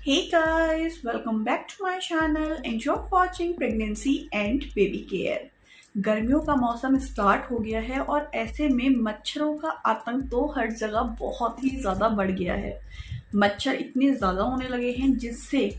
Hey guys, welcome back to my channel and you're watching pregnancy and baby care। गर्मियों का मौसम start हो गया है और ऐसे में मच्छरों का आतंक तो हर जगह बहुत ही ज़्यादा बढ़ गया है। मच्छर इतने ज़्यादा होने लगे हैं जिससे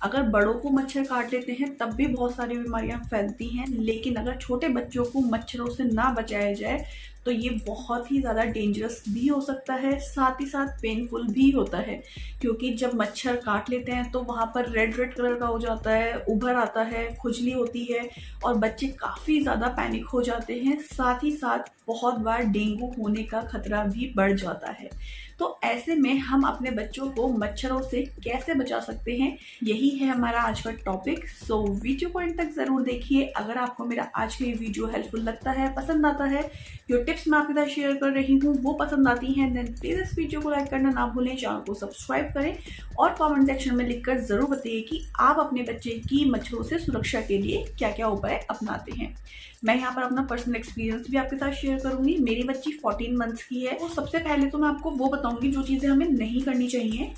अगर बड़ों को मच्छर काट लेते हैं तब भी बहुत सारी बीमारियां फैलती हैं, लेकिन अगर छोटे बच्चों को मच्छरों से ना बचाया जाए तो ये बहुत ही ज़्यादा डेंजरस भी हो सकता है, साथ ही साथ पेनफुल भी होता है। क्योंकि जब मच्छर काट लेते हैं तो वहाँ पर रेड रेड कलर का हो जाता है, उभर आता है, खुजली होती है और बच्चे काफ़ी ज़्यादा पैनिक हो जाते हैं। साथ ही साथ बहुत बार डेंगू होने का खतरा भी बढ़ जाता है। तो ऐसे में हम अपने बच्चों को मच्छरों से कैसे बचा सकते हैं, यही है हमारा आज का टॉपिक। सो वीडियो को एंड तक जरूर देखिए। अगर आपको मेरा आज का ये वीडियो हेल्पफुल लगता है, पसंद आता है, जो टिप्स मैं आपके साथ शेयर कर रही हूँ वो पसंद आती हैं, देन प्लीज इस वीडियो को लाइक करना ना भूलें, चैनल को सब्सक्राइब करें और कमेंट सेक्शन में लिखकर जरूर बताइए कि आप अपने बच्चे की मच्छरों से सुरक्षा के लिए क्या क्या उपाय अपनाते हैं। मैं यहाँ पर अपना पर्सनल एक्सपीरियंस भी आपके साथ शेयर करूंगी। मेरी बच्ची 14 मंथ्स की है। तो सबसे पहले तो मैं आपको वो बताऊंगी जो चीजें हमें नहीं करनी चाहिए।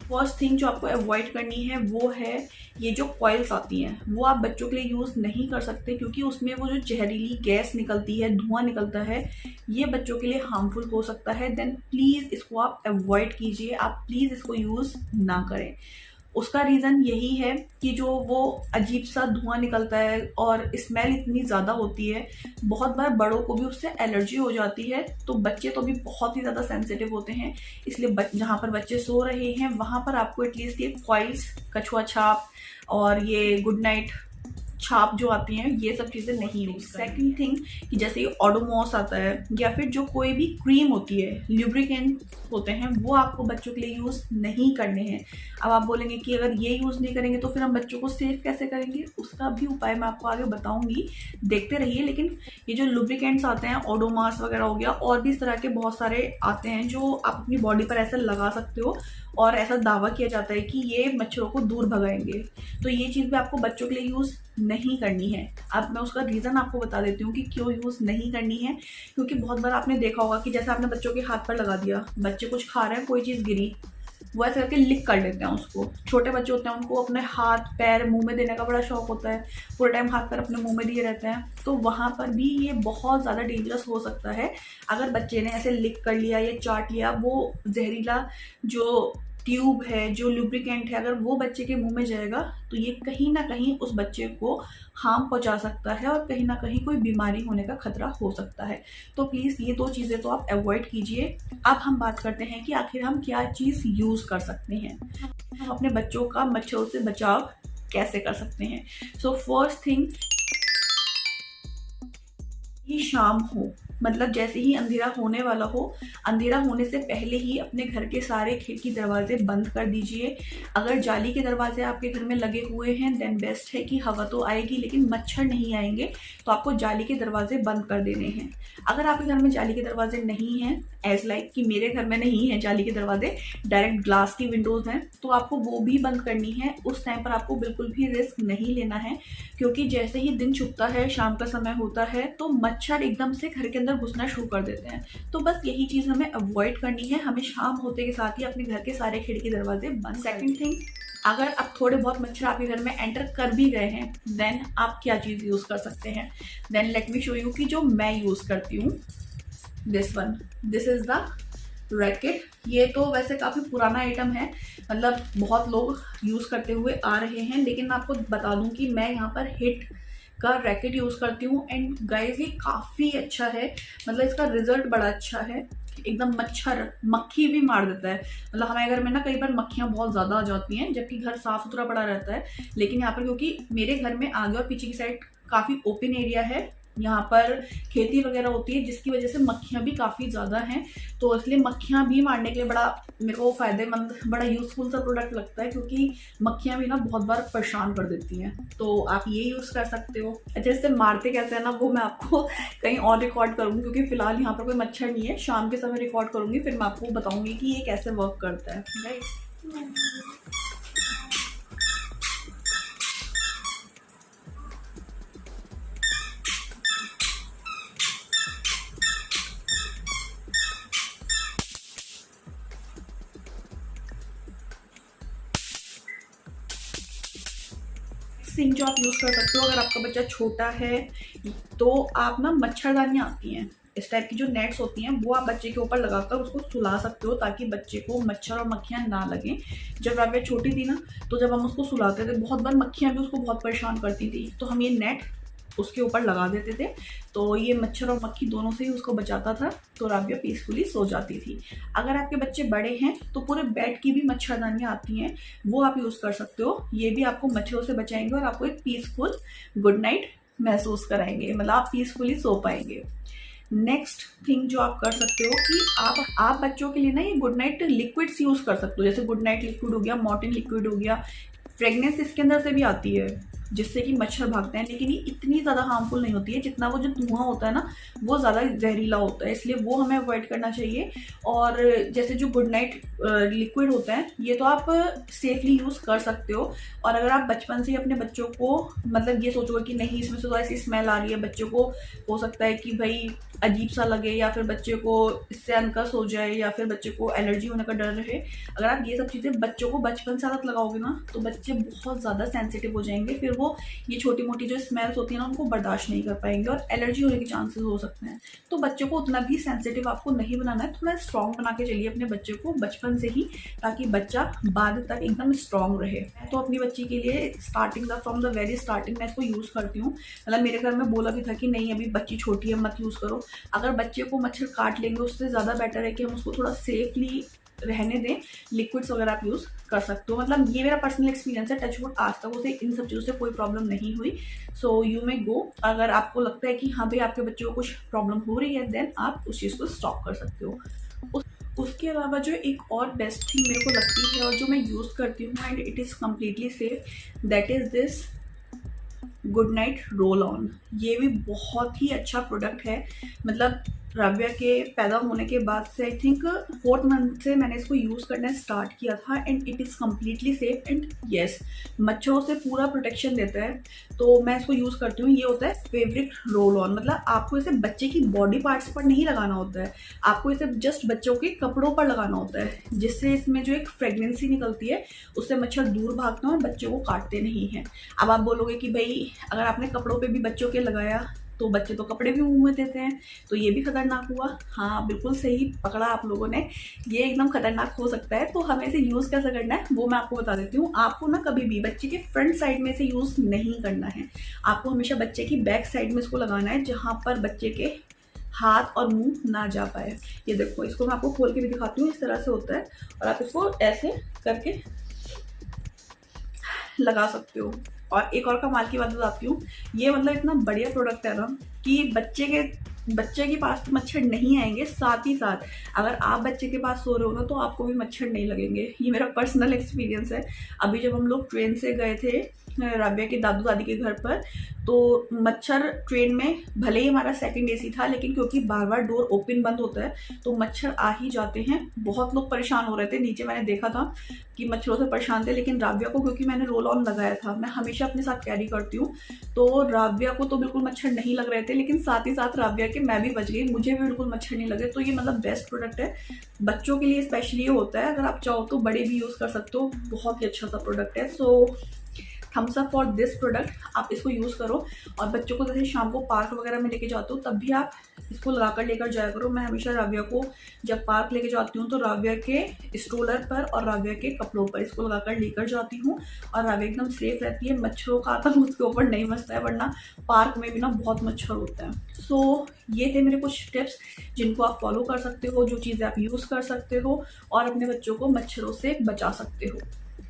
फर्स्ट थिंग जो आपको अवॉइड करनी है वो है ये जो कॉइल्स आती हैं, वो आप बच्चों के लिए यूज़ नहीं कर सकते क्योंकि उसमें वो जो जहरीली गैस निकलती है, धुआं निकलता है, ये बच्चों के लिए हार्मफुल हो सकता है। देन प्लीज़ इसको आप अवॉइड कीजिए, आप प्लीज़ इसको यूज़ ना करें। उसका रीज़न यही है कि जो वो अजीब सा धुआं निकलता है और स्मेल इतनी ज़्यादा होती है, बहुत बार बड़ों को भी उससे एलर्जी हो जाती है। तो बच्चे तो भी बहुत ही ज़्यादा सेंसिटिव होते हैं, इसलिए जहाँ पर बच्चे सो रहे हैं वहाँ पर आपको एटलीस्ट ये कॉइल्स, कछुआ छाप और ये गुड नाइट छाप जो आती हैं, ये सब चीज़ें नहीं यूज। सेकंड थिंग कि जैसे ओडोमॉस आता है या फिर जो कोई भी क्रीम होती है, ल्यूब्रिकेंट होते हैं, वो आपको बच्चों के लिए यूज़ नहीं करने हैं। अब आप बोलेंगे कि अगर ये यूज़ नहीं करेंगे तो फिर हम बच्चों को सेफ कैसे करेंगे, उसका भी उपाय मैं आपको आगे बताऊंगी, देखते रहिए। लेकिन ये जो लुब्रिकेंट्स आते हैं, ओडोमॉस वगैरह हो गया, और भी इस तरह के बहुत सारे आते हैं जो आप अपनी बॉडी पर ऐसे लगा सकते हो और ऐसा दावा किया जाता है कि ये मच्छरों को दूर भगाएंगे। तो ये चीज़ भी आपको बच्चों के लिए यूज़ नहीं करनी है। अब मैं उसका रीज़न आपको बता देती हूँ कि क्यों यूज़ नहीं करनी है। क्योंकि बहुत बार आपने देखा होगा कि जैसे आपने बच्चों के हाथ पर लगा दिया, बच्चे कुछ खा रहे हैं, कोई चीज़ गिरी, वो ऐसे करके लिक कर लेते हैं उसको। छोटे बच्चे होते हैं, उनको अपने हाथ पैर मुंह में देने का बड़ा शौक होता है, पूरे टाइम हाथ पैर अपने मुंह में दिए रहते हैं। तो वहाँ पर भी ये बहुत ज़्यादा डेंजरस हो सकता है। अगर बच्चे ने ऐसे लिक कर लिया या चाट लिया, वो जहरीला जो ट्यूब है, जो लुब्रिकेंट है, अगर वो बच्चे के मुंह में जाएगा तो ये कहीं ना कहीं उस बच्चे को हार्म पहुंचा सकता है और कहीं ना कहीं कोई बीमारी होने का खतरा हो सकता है। तो प्लीज़ ये दो चीज़ें तो आप अवॉइड कीजिए। अब हम बात करते हैं कि आखिर हम क्या चीज़ यूज़ कर सकते हैं, हम अपने बच्चों का मच्छरों से बचाव कैसे कर सकते हैं। सो फर्स्ट थिंग, ही शाम हो, मतलब जैसे ही अंधेरा होने वाला हो, अंधेरा होने से पहले ही अपने घर के सारे खिड़की दरवाजे बंद कर दीजिए। अगर जाली के दरवाजे आपके घर में लगे हुए हैं देन बेस्ट है कि हवा तो आएगी लेकिन मच्छर नहीं आएंगे, तो आपको जाली के दरवाजे बंद कर देने हैं। अगर आपके घर में जाली के दरवाजे नहीं हैं, एज लाइक कि मेरे घर में नहीं है जाली के दरवाजे, डायरेक्ट ग्लास की विंडोज हैं, तो आपको वो भी बंद करनी है। उस टाइम पर आपको बिल्कुल भी रिस्क नहीं लेना है क्योंकि जैसे ही दिन छुपता है, शाम का समय होता है, तो मच्छर एकदम से घर के अंदर घुसना शुरू कर देते हैं। तो बस यही चीज़ हमें अवॉइड करनी है, हमें शाम होते के साथ ही अपने घर के सारे खिड़की दरवाजे बंद। सेकंड थिंग, अगर अब थोड़े बहुत मच्छर आपके घर में एंटर कर भी गए हैं देन आप क्या चीज़ यूज़ कर सकते हैं। Then let me show you कि जो मैं यूज़ करती हूँ, this one, this is the racket. ये तो वैसे काफ़ी पुराना आइटम है, मतलब बहुत लोग यूज़ करते हुए आ रहे हैं, लेकिन मैं आपको बता दूं कि मैं यहाँ पर हिट का रैकेट यूज़ करती हूँ एंड गाइस ये काफ़ी अच्छा है, मतलब इसका रिजल्ट बड़ा अच्छा है। एकदम मच्छर मक्खी भी मार देता है। मतलब हमारे घर में ना कई बार मक्खियाँ बहुत ज़्यादा आ जाती हैं जबकि घर साफ सुथरा पड़ा रहता है, लेकिन यहाँ पर क्योंकि मेरे घर में आगे और पीछे की साइड काफ़ी ओपन एरिया है, यहाँ पर खेती वगैरह होती है जिसकी वजह से मक्खियाँ भी काफ़ी ज़्यादा हैं, तो इसलिए मक्खियाँ भी मारने के लिए बड़ा मेरे को फ़ायदेमंद, बड़ा यूज़फुल सा प्रोडक्ट लगता है क्योंकि मक्खियाँ भी ना बहुत बार परेशान कर देती हैं। तो आप ये यूज़ कर सकते हो। अच्छा, इससे मारते कैसे है ना, वो मैं आपको कहीं और रिकॉर्ड करूँगी क्योंकि फ़िलहाल यहाँ पर कोई मच्छर नहीं है। शाम के समय रिकॉर्ड करूँगी, फिर मैं आपको बताऊँगी कि ये कैसे वर्क करता है। राइट, नेक्स्ट थिंग जो आप यूज़ कर सकते हो, अगर आपका बच्चा छोटा है तो आप ना मच्छरदानियाँ आती हैं इस टाइप की जो नेट्स होती हैं, वो आप बच्चे के ऊपर लगाकर उसको सुला सकते हो ताकि बच्चे को मच्छर और मक्खियाँ ना लगें। जब राबिया छोटी थी ना, तो जब हम उसको सुलाते थे बहुत बार मक्खियाँ भी उसको बहुत परेशान करती थी, तो हम ये नेट उसके ऊपर लगा देते थे, तो ये मच्छर और मक्खी दोनों से ही उसको बचाता था, तो राबिया पीसफुली सो जाती थी। अगर आपके बच्चे बड़े हैं तो पूरे बेड की भी मच्छरदानियाँ आती हैं, वो आप यूज़ कर सकते हो। ये भी आपको मच्छरों से बचाएंगे और आपको एक पीसफुल गुड नाइट महसूस कराएंगे, मतलब आप पीसफुली सो पाएंगे। नेक्स्ट थिंग जो आप कर सकते हो कि आप बच्चों के लिए ना ये गुड नाइट लिक्विड्स यूज़ कर सकते हो, जैसे गुड नाइट लिक्विड हो गया, मॉर्टिन लिक्विड हो गया। फ्रेगनेंस इसके अंदर से भी आती है जिससे कि मच्छर भागते हैं, लेकिन ये इतनी ज़्यादा हार्मफुल नहीं होती है जितना वो जो धुआं होता है ना, वो ज़्यादा जहरीला होता है, इसलिए वो हमें अवॉइड करना चाहिए। और जैसे जो गुड नाइट लिक्विड होता है, ये तो आप सेफली यूज़ कर सकते हो। और अगर आप बचपन से ही अपने बच्चों को मतलब ये सोचोगे कि नहीं इसमें से तो ऐसी स्मेल आ रही है, बच्चों को हो सकता है कि भाई अजीब सा लगे, या फिर बच्चे को इससे अनकस हो जाए, या फिर बच्चे को एलर्जी होने का डर रहे, अगर आप ये सब चीज़ें बच्चों को बचपन से आदत लगाओगे ना, तो बच्चे बहुत ज़्यादा सेंसिटिव हो जाएंगे, फिर वो ये छोटी मोटी जो स्मेल्स होती है ना, उनको बर्दाश्त नहीं कर पाएंगे और एलर्जी होने के चांसेस हो सकते हैं। तो बच्चों को उतना भी सेंसिटिव आपको नहीं बनाना है, थोड़ा स्ट्रॉन्ग बना के चलिए अपने बच्चे को बचपन से ही, ताकि बच्चा बाद तक एकदम स्ट्रॉन्ग रहे। तो अपनी बच्ची के लिए फ्रॉम द वेरी स्टार्टिंग मैं इसको यूज़ करती हूँ। मतलब मेरे घर में बोला भी था कि नहीं अभी बच्ची छोटी है मत यूज़ करो, अगर बच्चे को मच्छर काट लेंगे उससे ज़्यादा बेटर है कि हम उसको थोड़ा सेफली रहने दें। लिक्विड्स वगैरह आप यूज़ कर सकते हो, मतलब ये मेरा पर्सनल एक्सपीरियंस है, टचवुड आज तक उसे इन सब चीज़ों से कोई प्रॉब्लम नहीं हुई। सो यू मे गो, अगर आपको लगता है कि हाँ भाई आपके बच्चे को कुछ प्रॉब्लम हो रही है, देन आप उस चीज़ को स्टॉप कर सकते हो। उसके अलावा जो एक और बेस्ट थिंग मेरे को लगती है और जो मैं यूज़ करती हूँ and it is completely safe, that is this good night roll on. ये भी बहुत ही अच्छा प्रोडक्ट है, मतलब राबिया के पैदा होने के बाद से आई थिंक 4th मंथ से मैंने इसको यूज़ करना स्टार्ट किया था and it is completely safe and yes मच्छरों से पूरा प्रोटेक्शन देता है। तो मैं इसको यूज़ करती हूँ। ये होता है फेब्रिक रोल ऑन, मतलब आपको इसे बच्चे की बॉडी पार्ट्स पर नहीं लगाना होता है, आपको इसे जस्ट बच्चों के कपड़ों पर लगाना होता है, जिससे इसमें जो एक फ्रेगनेंसी निकलती है उससे मच्छर दूर भागते हैं और बच्चों को काटते नहीं हैं। अब आप बोलोगे कि भाई अगर आपने कपड़ों पे भी बच्चों के लगाया तो बच्चे तो कपड़े भी मुंह में देते हैं, तो ये भी खतरनाक हुआ। हाँ बिल्कुल सही पकड़ा आप लोगों ने, ये एकदम खतरनाक हो सकता है। तो हमें इसे यूज़ कैसे करना है वो मैं आपको बता देती हूँ। आपको ना कभी भी बच्चे के फ्रंट साइड में इसे यूज़ नहीं करना है, आपको हमेशा बच्चे की बैक साइड में इसको लगाना है, जहाँ पर बच्चे के हाथ और मुंह ना जा पाए। ये देखो, इसको मैं आपको खोल के भी दिखाती हूँ, इस तरह से होता है और आप इसको ऐसे करके लगा सकते हो। और एक और कमाल की बात बताती हूँ, ये मतलब इतना बढ़िया प्रोडक्ट है ना कि बच्चे के पास तो मच्छर नहीं आएंगे, साथ ही साथ अगर आप बच्चे के पास सो रहे हो ना तो आपको भी मच्छर नहीं लगेंगे। ये मेरा पर्सनल एक्सपीरियंस है। अभी जब हम लोग ट्रेन से गए थे राबिया के दादू दादी के घर पर, तो मच्छर ट्रेन में भले ही हमारा सेकंड एसी था, लेकिन क्योंकि बार बार डोर ओपन बंद होता है तो मच्छर आ ही जाते हैं। बहुत लोग परेशान हो रहे थे, नीचे मैंने देखा था कि मच्छरों से परेशान थे, लेकिन राबिया को क्योंकि मैंने रोल ऑन लगाया था, मैं हमेशा अपने साथ कैरी करती हूँ, तो राबिया को तो बिल्कुल मच्छर नहीं लग रहे थे, लेकिन साथ ही साथ राबिया के मैं भी बच गई, मुझे भी बिल्कुल मच्छर नहीं लगे। तो ये मतलब बेस्ट प्रोडक्ट है बच्चों के लिए, स्पेशली ये होता है। अगर आप चाहो तो बड़े भी यूज़ कर सकते हो, बहुत ही अच्छा सा प्रोडक्ट है। सो Thums up for this product, आप इसको यूज़ करो। और बच्चों को जैसे शाम को पार्क वगैरह में लेके जाते हो तब भी आप इसको लगाकर लेकर जाया करो। मैं हमेशा राबिया को जब पार्क लेके जाती हूँ तो राबिया के स्ट्रोलर पर और राबिया के कपड़ों पर इसको लगाकर लेकर जाती हूँ, और राबिया एकदम सेफ रहती है। मच्छरों का आतंक उसके ऊपर नहीं मचता है, वरना पार्क में भी ना बहुत मच्छर होता है। सो ये थे मेरे कुछ टिप्स जिनको आप फॉलो कर सकते हो, जो चीज़ें आप यूज़ कर सकते हो और अपने बच्चों को मच्छरों से बचा सकते हो।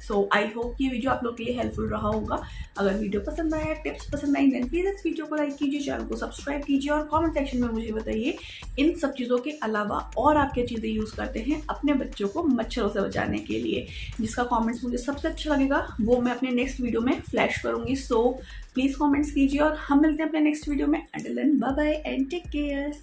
सो आई होप कि वीडियो आप लोग के लिए हेल्पफुल रहा होगा। अगर वीडियो पसंद आया, टिप्स पसंद आई, देन प्लीज़ इस वीडियो को लाइक कीजिए, चैनल को सब्सक्राइब कीजिए और कमेंट सेक्शन में मुझे बताइए इन सब चीज़ों के अलावा और आप क्या चीज़ें यूज़ करते हैं अपने बच्चों को मच्छरों से बचाने के लिए। जिसका कॉमेंट्स मुझे सबसे अच्छा लगेगा वो मैं अपने नेक्स्ट वीडियो में फ्लैश करूँगी। सो प्लीज़ कॉमेंट्स कीजिए और हम मिलते हैं अपने नेक्स्ट वीडियो में। Until then bye bye and take care.